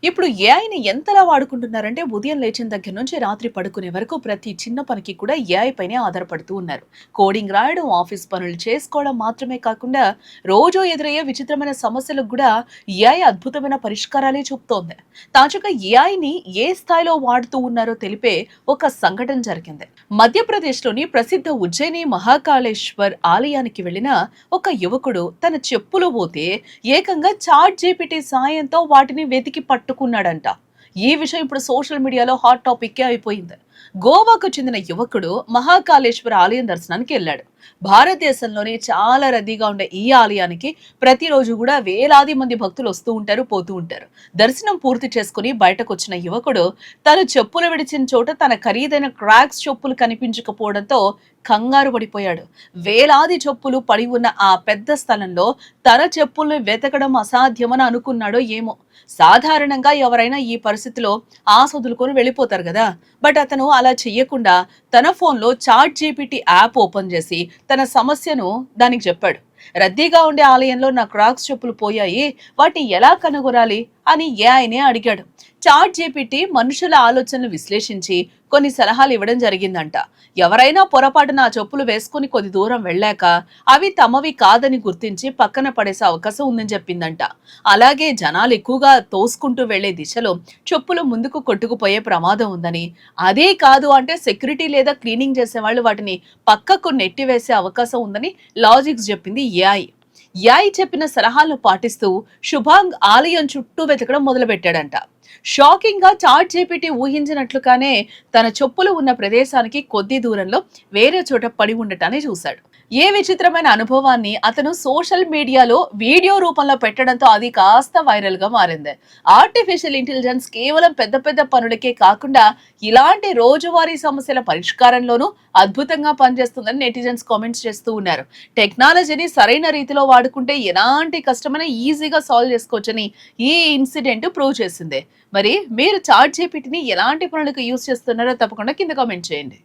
ఇప్పుడు ఏఐని ఎంతలా వాడుకుంటున్నారంటే ఉదయం లేచిన దగ్గర నుంచి రాత్రి పడుకునే వరకు ప్రతి చిన్న పనికి కూడా ఏఐ పైనే ఆధారపడుతూ ఉన్నారు. కోడింగ్ రాయడం, ఆఫీస్ పనులు చేసుకోవడం మాత్రమే కాకుండా రోజు ఎదురయ్యే విచిత్రమైన సమస్యలకు కూడా ఏఐ అద్భుతమైన పరిష్కారాలే చూపుతోంది. తాజాగా ఏఐని ఏ స్థాయిలో వాడుతూ ఉన్నారో తెలిపే ఒక సంఘటన జరిగింది. మధ్యప్రదేశ్లోని ప్రసిద్ధ ఉజ్జయిని మహాకాళేశ్వర్ ఆలయానికి వెళ్లిన ఒక యువకుడు తన చెప్పులు పోతే ఏకంగా చాట్ జీపీటీ సాయంతో వాటిని వెతికి పట్టుకున్నాడంట. ఈ విషయం ఇప్పుడు సోషల్ మీడియాలో హాట్ టాపిక్ అయిపోయింది. గోవాకు చెందిన యువకుడు మహాకాళేశ్వర ఆలయం దర్శనానికి వెళ్ళాడు. భారతదేశంలోనే చాలా రద్దీగా ఉండే ఈ ఆలయానికి ప్రతిరోజు కూడా వేలాది మంది భక్తులు వస్తూ ఉంటారు, పోతూ ఉంటారు. దర్శనం పూర్తి చేసుకుని బయటకు వచ్చిన యువకుడు తను చెప్పులు విడిచిన చోట తన ఖరీదైన క్రాక్స్ చెప్పులు కనిపించకపోవడంతో కంగారు పడిపోయాడు. వేలాది చెప్పులు పడి ఉన్న ఆ పెద్ద స్థలంలో తన చెప్పుల్ని వెతకడం అసాధ్యమని అనుకున్నాడో ఏమో. సాధారణంగా ఎవరైనా ఈ పరిస్థితిలో ఆసొదులుకొని వెళ్ళిపోతారు కదా. బట్ అతను అలా చెయ్యకుండా తన ఫోన్లో చాట్ జీపీటీ యాప్ ఓపెన్ చేసి తన సమస్యను దానికి చెప్పాడు. రద్దీగా ఉండే ఆలయంలో నా క్రాక్స్ చెప్పులు పోయాయి, వాటిని ఎలా కనుగొనాలి అని ఏఐనే అడిగాడు. చాట్ జీపీటీ మనుషుల ఆలోచనలు విశ్లేషించి కొన్ని సలహాలు ఇవ్వడం జరిగిందంట. ఎవరైనా పొరపాటున ఆ చెప్పులు వేసుకుని కొద్ది దూరం వెళ్ళాక అవి తమవి కాదని గుర్తించి పక్కన పడేసే అవకాశం ఉందని చెప్పిందంట. అలాగే జనాలు ఎక్కువగా తోసుకుంటూ వెళ్లే దిశలో చెప్పులు ముందుకు కొట్టుకుపోయే ప్రమాదం ఉందని, అదే కాదు అంటే సెక్యూరిటీ లేదా క్లీనింగ్ చేసే వాళ్ళు వాటిని పక్కకు నెట్టివేసే అవకాశం ఉందని లాజిక్స్ చెప్పింది ఏఐ. ఏఐ చెప్పిన సలహాలను పాటిస్తూ శుభాంగ్ ఆలయం చుట్టూ వెతకడం మొదలుపెట్టాడంట. షాకింగ్ గా చాట్ జీపీటీ ఊహించినట్లుగానే తన చెప్పులు ఉన్న ప్రదేశానికి కొద్ది దూరంలో వేరే చోట పడి ఉండటాన్ని చూశాడు. ఏ విచిత్రమైన అనుభవాన్ని అతను సోషల్ మీడియాలో వీడియో రూపంలో పెట్టడంతో అది కాస్త వైరల్ గా మారింది. ఆర్టిఫిషియల్ ఇంటెలిజెన్స్ కేవలం పెద్ద పెద్ద పనులకే కాకుండా ఇలాంటి రోజువారీ సమస్యల పరిష్కారంలోనూ అద్భుతంగా పనిచేస్తుందని నెటిజన్స్ కామెంట్స్ చేస్తూ ఉన్నారు. టెక్నాలజీని సరైన రీతిలో వాడుకుంటే ఎలాంటి కష్టమైనా ఈజీగా సాల్వ్ చేసుకోవచ్చని ఈ ఇన్సిడెంట్ ప్రూవ్ చేసింది. మరి మీరు చాట్ జీపీటీని ఎలాంటి పనులకు యూజ్ చేస్తున్నారో తప్పకుండా కింద కామెంట్ చేయండి.